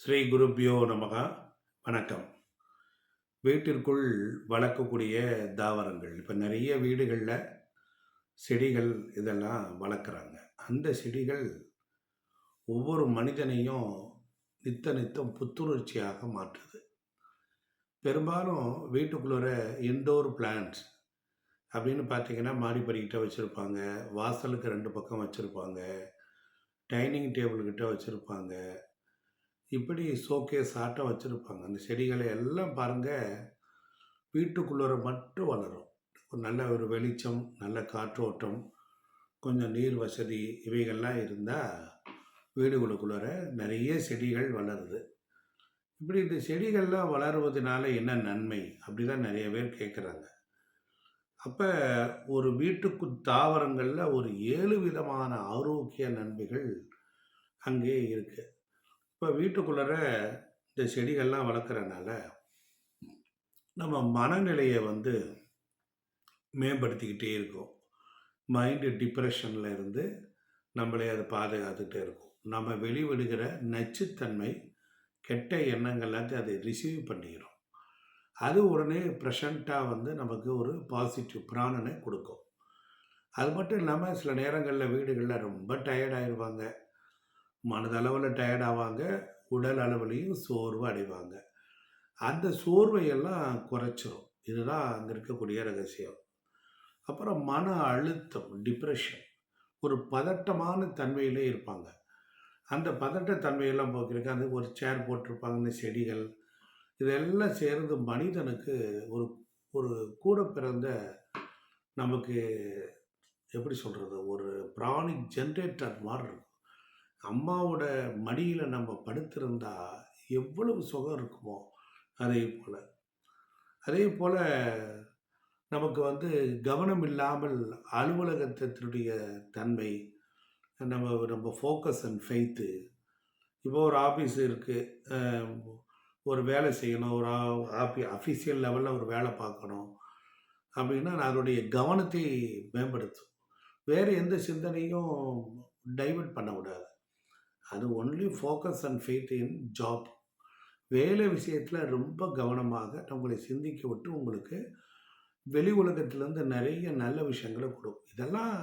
ஸ்ரீ குருப்பியோ நமகா. வணக்கம். வீட்டிற்குள் வளர்க்கக்கூடிய தாவரங்கள் இப்போ நிறைய வீடுகளில் செடிகள் இதெல்லாம் வளர்க்குறாங்க. அந்த செடிகள் ஒவ்வொரு மனிதனையும் நித்தம் புத்துணர்ச்சியாக மாற்றுது. பெரும்பாலும் வீட்டுக்குள்ளே இன்டோர் பிளான்ட்ஸ் அப்படின்னு பார்த்தீங்கன்னா மாடிப்படிக்கிட்ட வச்சுருப்பாங்க, வாசலுக்கு ரெண்டு பக்கம் வச்சுருப்பாங்க, டைனிங் டேபிள் கிட்ட வச்சுருப்பாங்க, இப்படி ஷோகேஸ் ஆட்டம் வச்சுருப்பாங்க. அந்த செடிகளை எல்லாம் பாருங்கள், வீட்டுக்குள்ளே மட்டும் வளரும். நல்ல ஒரு வெளிச்சம், நல்ல காற்றோட்டம், கொஞ்சம் நீர் வசதி இவைகள்லாம் இருந்தால் வீடுகளுக்குள்ளே நிறைய செடிகள் வளருது. இப்படி இந்த செடிகள்லாம் வளருவதனால என்ன நன்மை அப்படி தான் நிறைய பேர் கேட்குறாங்க. அப்போ ஒரு வீட்டுக்கு தாவரங்களில் ஒரு 7 விதமான ஆரோக்கிய நன்மைகள் அங்கே இருக்குது. இப்போ வீட்டுக்குள்ளே இந்த செடிகள்லாம் வளர்க்குறனால நம்ம மனநிலையை மேம்படுத்திக்கிட்டே இருக்கும். மைண்டு டிப்ரெஷனில் இருந்து நம்மளே அதை பாதுகாத்துக்கிட்டே இருக்கும். நம்ம வெளிவிடுகிற நச்சுத்தன்மை, கெட்ட எண்ணங்கள் எல்லாத்தையும் அதை ரிசீவ் பண்ணிடும். அது உடனே ப்ரெசண்ட்டாக நமக்கு ஒரு பாசிட்டிவ் பிராணனை கொடுக்கும். அது மட்டும் இல்லாமல் சில நேரங்களில் வீடுகளில் ரொம்ப டயர்டாகிடுவாங்க, மனதளவில் டயர்டாவாங்க, உடல் அளவுலேயும் சோர்வு அடைவாங்க. அந்த சோர்வையெல்லாம் குறைச்சிரும். இதுதான் அங்கே இருக்கக்கூடிய ரகசியம். அப்புறம் மன அழுத்தம், டிப்ரெஷன், ஒரு பதட்டமான தன்மையிலே இருப்பாங்க. அந்த பதட்ட தன்மையெல்லாம் போக்கிறதுக்கு அந்த ஒரு சேர் போட்டிருப்பாங்க, இந்த செடிகள் இதெல்லாம் சேர்ந்து மனிதனுக்கு ஒரு ஒரு கூட பிறந்த நமக்கு எப்படி சொல்கிறது, ஒரு பிராணிக் ஜென்ரேட்டர் மாதிரி இருக்கும். அம்மாவோட மடியில் நம்ம படுத்திருந்தா எவ்வளவு சுகம் இருக்குமோ அதே போல் நமக்கு கவனம் இல்லாமல் அலுவலகத்தினுடைய தன்மை, நம்ம நம்ம ஃபோக்கஸ் அண்ட் ஃபெய்த்து. இப்போ ஒரு ஆஃபீஸ் இருக்குது, ஒரு வேலை செய்யணும், ஒரு அஃபிஷியல் லெவலில் ஒரு வேலை பார்க்கணும் அப்படின்னா அதனுடைய கவனத்தை மேம்படுத்தும். வேறு எந்த சிந்தனையும் டைவர்ட் பண்ண விடாது. அது only focus and faith in job. வேலை விஷயத்தில் ரொம்ப கவனமாக நம்மளை சிந்திக்க விட்டு உங்களுக்கு வெளி உலகத்திலேருந்து நிறைய நல்ல விஷயங்களை கொடுக்கும். இதெல்லாம்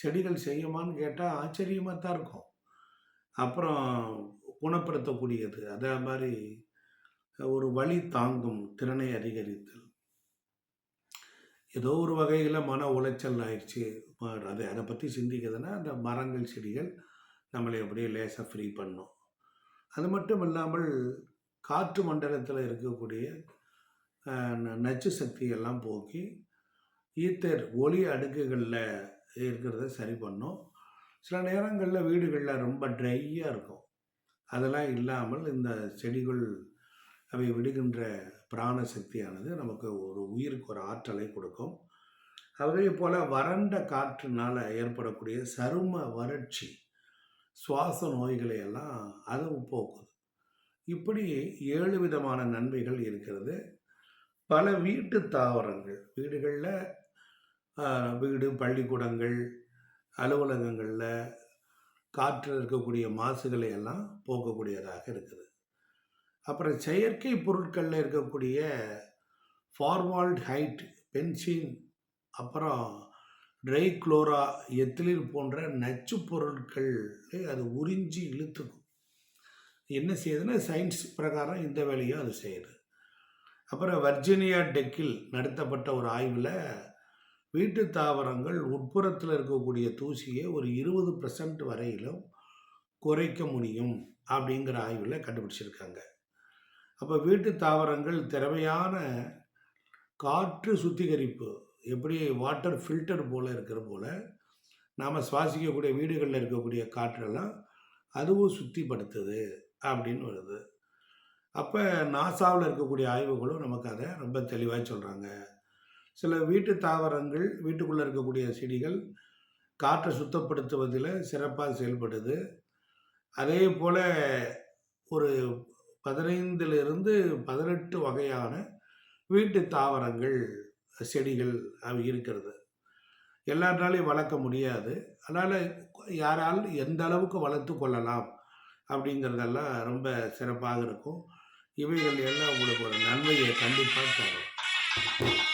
செடிகள் செய்யுமான்னு கேட்டால் ஆச்சரியமாக தான் இருக்கும். அப்புறம் குணப்படுத்தக்கூடியது, அதே மாதிரி ஒரு வலி தாங்கும் திறனை அதிகரித்தல். ஏதோ ஒரு வகையில் மன உளைச்சல் ஆயிடுச்சு, அதை பற்றி சிந்திக்கிறதுனா அந்த மரங்கள் செடிகள் நம்மளை அப்படியே லேசாக ஃப்ரீ பண்ணும். அது மட்டும் இல்லாமல் காற்று மண்டலத்தில் இருக்கக்கூடிய நச்சு சக்தியெல்லாம் போக்கி ஈத்தர் ஒளி அடுக்குகளில் இருக்கிறத சரி பண்ணும். சில நேரங்களில் வீடுகளில் ரொம்ப ட்ரையாக இருக்கும். அதெல்லாம் இல்லாமல் இந்த செடிகள் அவை விடுகின்ற பிராண சக்தியானது நமக்கு ஒரு உயிருக்கு ஒரு ஆற்றலை கொடுக்கும். அதே போல் வறண்ட காற்றுனால் ஏற்படக்கூடிய சரும வறட்சி, சுவாச நோய்களை எல்லாம் அதுவும் போக்குது. இப்படி 7 விதமான நன்மைகள் இருக்கிறது. பல வீட்டு தாவரங்கள் வீடுகளில், வீடு, பள்ளிக்கூடங்கள், அலுவலகங்களில் காற்றில் இருக்கக்கூடிய மாசுகளை எல்லாம் போக்கக்கூடியதாக இருக்குது. அப்புறம் செயற்கை பொருட்களில் இருக்கக்கூடிய ஃபார்மால்டிஹைட், பென்சீன், அப்புறம் ட்ரைக்ளோரா எத்திலின் போன்ற நச்சு பொருட்களை அது உறிஞ்சி இழுத்துக்கும். என்ன செய்யுதுன்னா சயின்ஸ் பிரகாரம் இந்த வேலையும் அது செய்யுது. அப்புறம் வர்ஜீனியா டெக்கில் நடத்தப்பட்ட ஒரு ஆய்வில் வீட்டு தாவரங்கள் உட்புறத்தில் இருக்கக்கூடிய தூசியை ஒரு 20% வரையிலும் குறைக்க முடியும் அப்படிங்கிற ஆய்வில் கண்டுபிடிச்சிருக்காங்க. அப்போ வீட்டு தாவரங்கள் திறமையான காற்று சுத்திகரிப்பு, எப்படி வாட்டர் ஃபில்டர் போல் இருக்கிற போல் நாம் சுவாசிக்கக்கூடிய வீடுகளில் இருக்கக்கூடிய காற்றெல்லாம் அதுவும் சுத்திப்படுத்துது அப்படின்னு வருது. அப்போ நாசாவில் இருக்கக்கூடிய ஆய்வுகளும் நமக்கு அதை ரொம்ப தெளிவாக சொல்கிறாங்க. சில வீட்டு தாவரங்கள், வீட்டுக்குள்ளே இருக்கக்கூடிய செடிகள் காற்றை சுத்தப்படுத்துவதில் சிறப்பாக செயல்படுது. அதே போல் ஒரு 15லிருந்து 18 வகையான வீட்டு தாவரங்கள், செடிகள் அவை இருக்கிறது. எல்லாராலையும் வளர்க்க முடியாது. அதனால் யாரால் எந்த அளவுக்கு வளர்த்து கொள்ளலாம் அப்படிங்கிறதெல்லாம் ரொம்ப சிறப்பாக இருக்கும். இவைகள் எல்லாம் உங்களுக்கு ஒரு நன்மையை கண்டிப்பா தரும்.